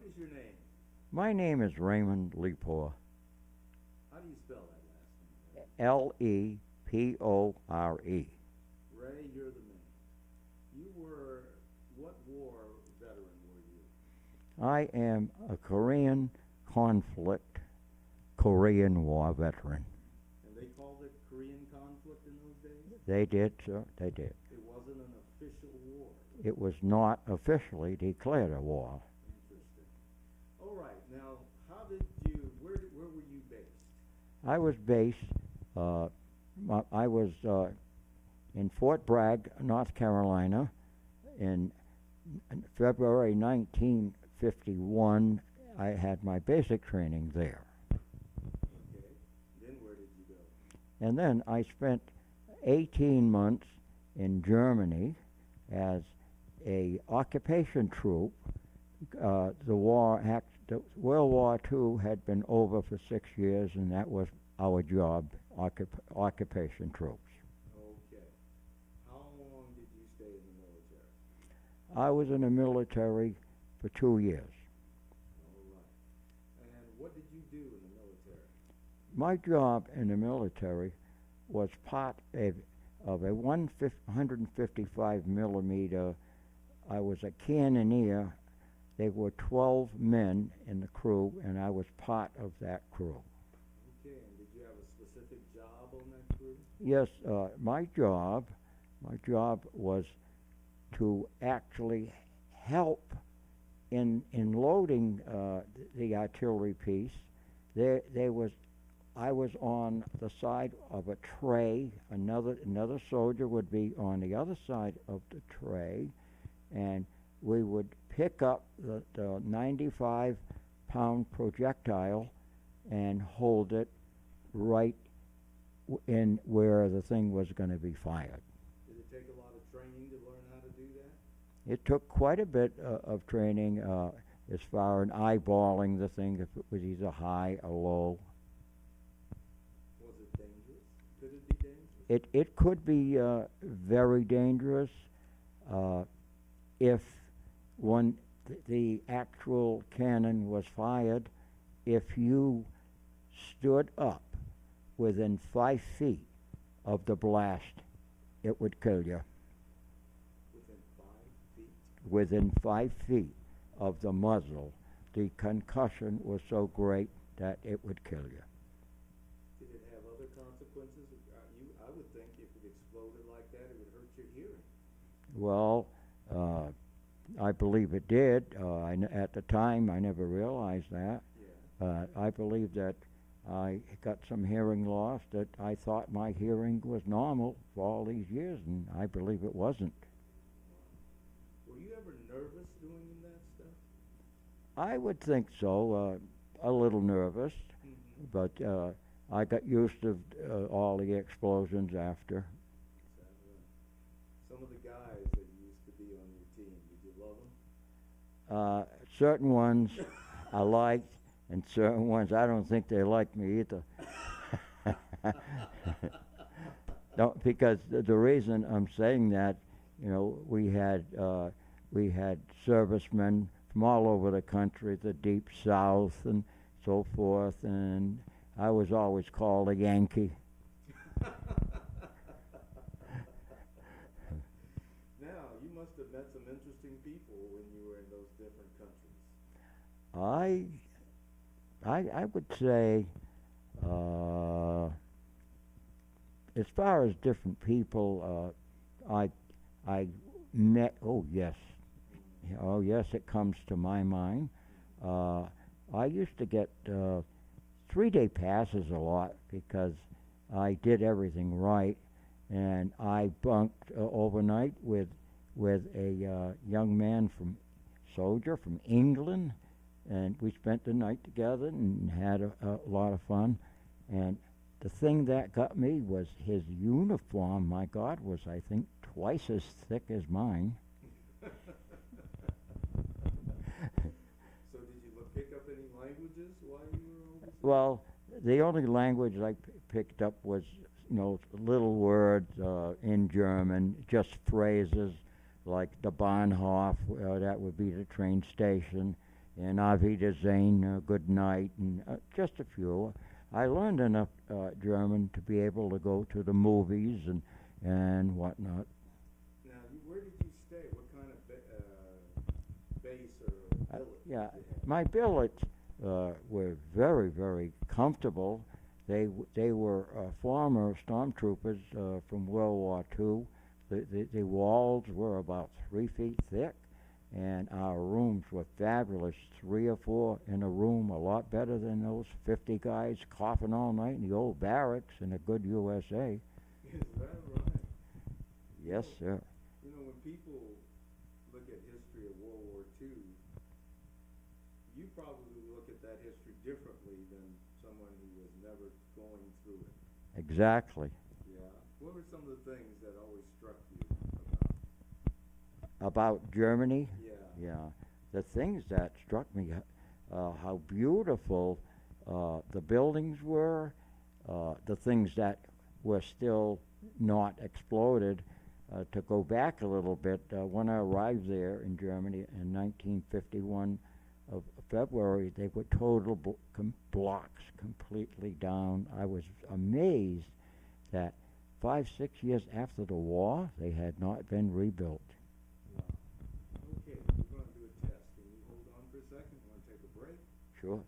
is your name? My name is Raymond Lepore. How do you spell that last name? Lepore. Ray, you're the man. You were, what war veteran were you? I am a Korean conflict, Korean War veteran. And they called it Korean conflict in those days? They did, sir, they did. It wasn't an official war. It was not officially declared a war. Interesting. All right, now, how did you, where were you based? I was based, I was in Fort Bragg, North Carolina, in February 1951. I had my basic training there. Okay. Then where did you go? And then I spent 18 months in Germany as a occupation troop. The World War II had been over for 6 years, and that was our job, occupation troops. Okay. How long did you stay in the military? I was in the military for 2 years. All right. And what did you do in the military? My job in the military was part of a 155 millimeter. I was a cannoneer. There were 12 men in the crew, and I was part of that crew. Okay, and did you have a specific job on that crew? Yes, my job was to actually help in loading the artillery piece. I was on the side of a tray. Another soldier would be on the other side of the tray, and we would pick up the 95-pound projectile and hold it right in where the thing was going to be fired. Did it take a lot of training to learn how to do that? It took quite a bit of training as far as eyeballing the thing, if it was either high or low. Was it dangerous? Could it be dangerous? It could be very dangerous if when the actual cannon was fired, if you stood up within 5 feet of the blast, it would kill you. Within 5 feet? Within 5 feet of the muzzle, the concussion was so great that it would kill you. Did it have other consequences? I would think if it exploded like that, it would hurt your hearing. Well, I believe it did. At the time, I never realized that. Yeah. I believe that I got some hearing loss, that I thought my hearing was normal for all these years, and I believe it wasn't. Were you ever nervous doing that stuff? I would think so, a little nervous, but I got used to all the explosions after. Some of the guys that used to be on your team, did you love them? Certain ones I liked, and certain ones I don't think they like me either. No, because the reason I'm saying that, we had servicemen from all over the country, the deep south and so forth, and I was always called a Yankee. Now, you must have met some interesting people when you were in those different countries. I would say, as far as different people, I met. Oh yes, it comes to my mind. I used to get 3-day passes a lot because I did everything right, and I bunked overnight with a young man soldier from England, and we spent the night together and had a lot of fun. And the thing that got me was his uniform. My God, was I think twice as thick as mine. So did you pick up any languages while you were overseas? Well, the only language I picked up was, little words in German, just phrases like the Bahnhof, that would be the train station, and Auf Wiedersehen, good night, and just a few. I learned enough German to be able to go to the movies and whatnot. Now, where did you stay? What kind of base or billet Yeah, did you have? my billets were very, very comfortable. They were former stormtroopers from World War II. The walls were about 3 feet thick, and our rooms were fabulous. 3 or 4 in a room, a lot better than those 50 guys coughing all night in the old barracks in a good USA. Is that right? Yes, sir. You know, when people look at history of World War II, you probably look at that history differently than someone who was never going through it. Exactly. Yeah. What were some of the things that always struck you About Germany? Yeah. Yeah. The things that struck me, how beautiful the buildings were, the things that were still not exploded. To go back a little bit, when I arrived there in Germany in 1951 of February, they were total blocks completely down. I was amazed that 5, 6 years after the war, they had not been rebuilt. Wow. Okay, we're going to do a test. Can you hold on for a second? Want to take a break? Sure.